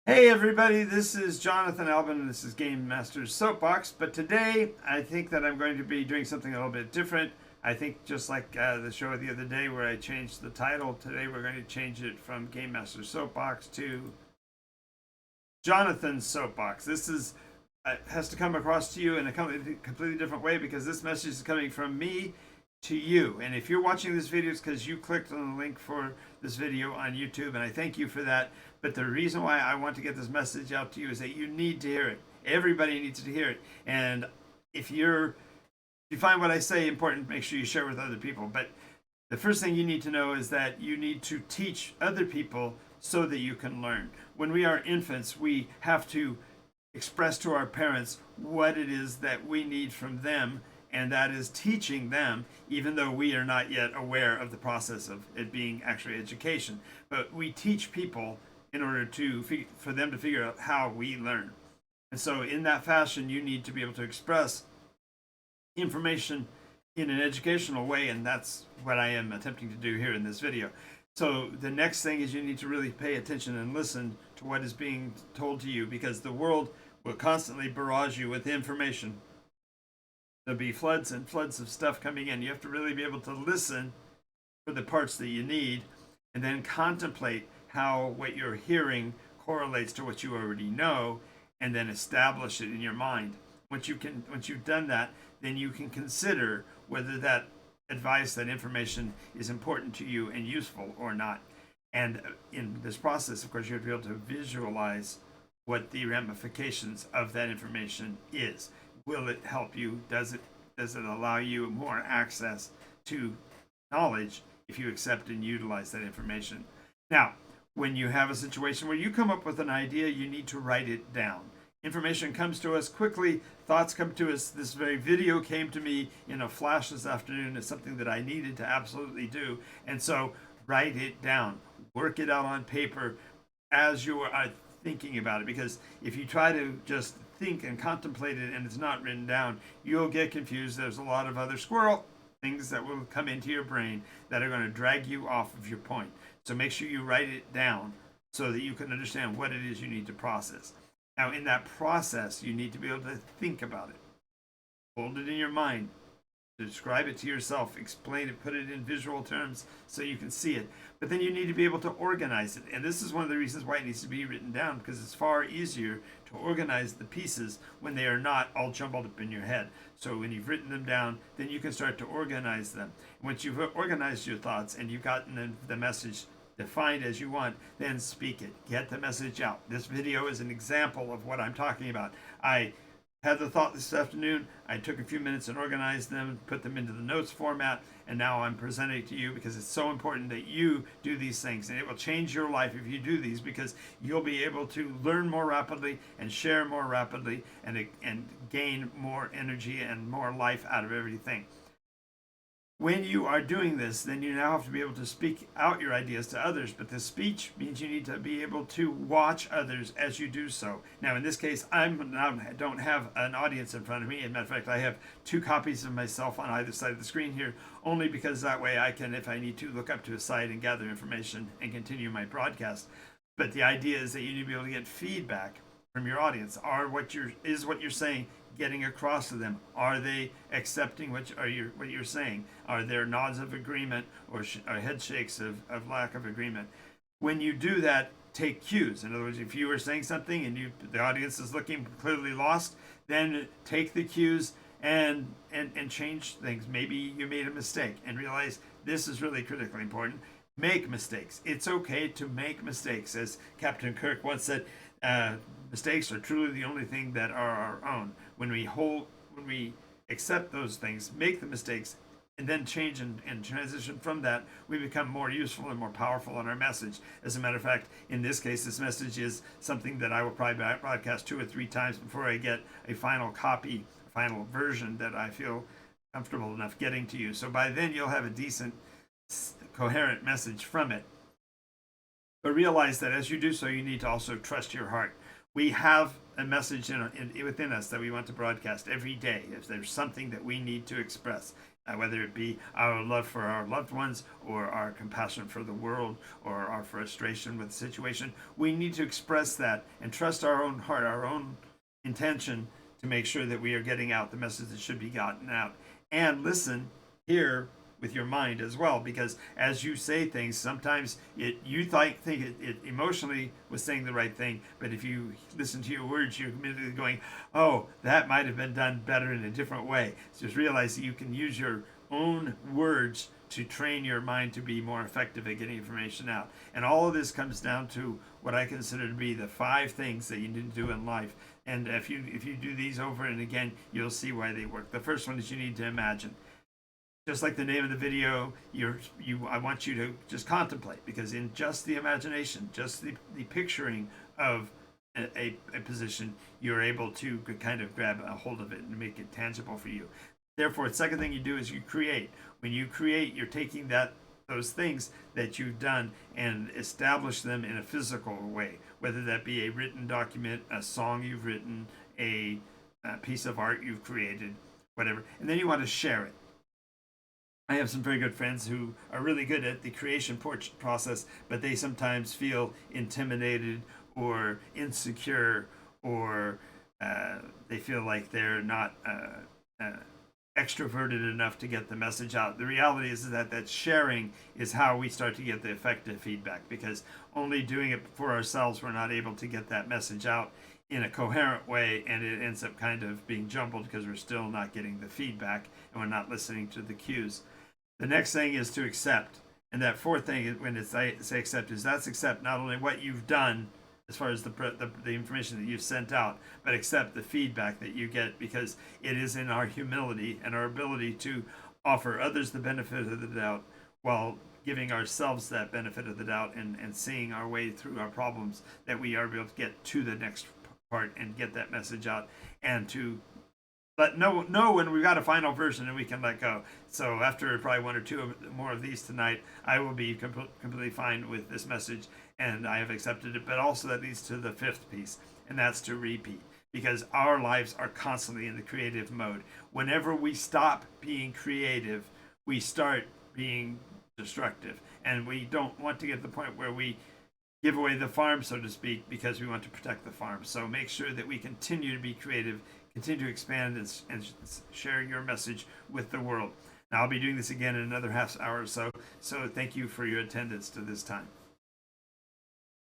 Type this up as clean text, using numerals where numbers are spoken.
Hey everybody, this is Jonathan Albin and this is Game Master's Soapbox. But today I think that I'm going to be doing something a little bit different. I think just like the show the other day where I changed the title, today we're going to change it from Game Master's Soapbox to Jonathan's Soapbox. This is has to come across to you in a completely different way because this message is coming from me to you. And if you're watching this video, it's because you clicked on the link for this video on YouTube, and I thank you for that. But the reason why I want to get this message out to you is that you need to hear it. Everybody needs to hear it. And if you find what I say important, make sure you share with other people. But the first thing you need to know is that you need to teach other people so that you can learn. When we are infants, we have to express to our parents what it is that we need from them, and that is teaching them, even though we are not yet aware of the process of it being actually education. But we teach people in order for them to figure out how we learn. And so in that fashion, you need to be able to express information in an educational way, and that's what I am attempting to do here in this video. So the next thing is you need to really pay attention and listen to what is being told to you, because the world will constantly barrage you with information. There'll be floods and floods of stuff coming in. You have to really be able to listen for the parts that you need and then contemplate how what you're hearing correlates to what you already know, and then establish it in your mind. Once you've done that, then you can consider whether that advice, that information is important to you and useful or not. And in this process, of course, you have to be able to visualize what the ramifications of that information is. Will it help you? Does it allow you more access to knowledge if you accept and utilize that information? Now, when you have a situation where you come up with an idea, you need to write it down. Information comes to us quickly. Thoughts come to us. This very video came to me in a flash this afternoon. It's something that I needed to absolutely do. And so write it down. Work it out on paper as you are thinking about it. Because if you try to just think and contemplate it and it's not written down, you'll get confused. There's a lot of other squirrel things that will come into your brain that are going to drag you off of your point. So make sure you write it down so that you can understand what it is you need to process. Now, in that process, you need to be able to think about it. Hold it in your mind. Describe it to yourself. Explain it. Put it in visual terms so you can see it. But then you need to be able to organize it. And this is one of the reasons why it needs to be written down, because it's far easier to organize the pieces when they are not all jumbled up in your head. So when you've written them down, then you can start to organize them. Once you've organized your thoughts and you've gotten the message defined as you want, then speak it. Get the message out. This video is an example of what I'm talking about. I had the thought this afternoon. I took a few minutes and organized them, put them into the notes format, and now I'm presenting it to you because it's so important that you do these things. And it will change your life if you do these, because you'll be able to learn more rapidly and share more rapidly and gain more energy and more life out of everything. When you are doing this, then you now have to be able to speak out your ideas to others. But the speech means you need to be able to watch others as you do so. Now, in this case, I don't have an audience in front of me. As a matter of fact, I have two copies of myself on either side of the screen here, only because that way I can, if I need to, look up to a side and gather information and continue my broadcast. But the idea is that you need to be able to get feedback from your audience. Is what you're saying getting across to them? Are they accepting what you're saying? Are there nods of agreement or head shakes of lack of agreement? When you do that, take cues. In other words, if you are saying something and the audience is looking clearly lost, then take the cues and change things. Maybe you made a mistake and realize this is really critically important. Make mistakes. It's okay to make mistakes. As Captain Kirk once said, mistakes are truly the only thing that are our own. When we accept those things, make the mistakes, and then change and transition from that, we become more useful and more powerful in our message. As a matter of fact, in this case, this message is something that I will probably broadcast 2 or 3 times before I get a final copy, final version that I feel comfortable enough getting to you. So by then you'll have a decent, coherent message from it. But realize that as you do so, you need to also trust your heart. We have a message within us that we want to broadcast every day. If there's something that we need to express, whether it be our love for our loved ones or our compassion for the world or our frustration with the situation. We need to express that and trust our own heart, our own intention to make sure that we are getting out the message that should be gotten out. And listen, hear with your mind as well, because as you say things, sometimes you think it emotionally was saying the right thing, but if you listen to your words, you're immediately going, oh, that might have been done better in a different way. So just realize that you can use your own words to train your mind to be more effective at getting information out. And all of this comes down to what I consider to be the 5 things that you need to do in life. And if you do these over and again, you'll see why they work. The first one is you need to imagine. Just like the name of the video, I want you to just contemplate, because in just the imagination, just the picturing of a position, you're able to kind of grab a hold of it and make it tangible for you. Therefore, the second thing you do is you create. When you create, you're taking those things that you've done and establish them in a physical way, whether that be a written document, a song you've written, a piece of art you've created, whatever. And then you want to share it. I have some very good friends who are really good at the creation process, but they sometimes feel intimidated or insecure, or they feel like they're not extroverted enough to get the message out. The reality is that sharing is how we start to get the effective feedback, because only doing it for ourselves, we're not able to get that message out in a coherent way, and it ends up kind of being jumbled because we're still not getting the feedback and we're not listening to the cues. The next thing is to accept. And that fourth thing, when it's say accept, is that's accept not only what you've done as far as the information that you've sent out, but accept the feedback that you get, because it is in our humility and our ability to offer others the benefit of the doubt while giving ourselves that benefit of the doubt, and seeing our way through our problems, that we are able to get to the next part and get that message out, and to know when we've got a final version and we can let go. So after probably 1 or 2 more of these tonight, I will be completely fine with this message, and I have accepted it. But also that leads to the 5th piece, and that's to repeat, because our lives are constantly in the creative mode. Whenever we stop being creative, we start being destructive, and we don't want to get to the point where we give away the farm, so to speak, because we want to protect the farm. So make sure that we continue to be creative, continue to expand and share your message with the world. Now, I'll be doing this again in another half hour or so, so thank you for your attendance to this time.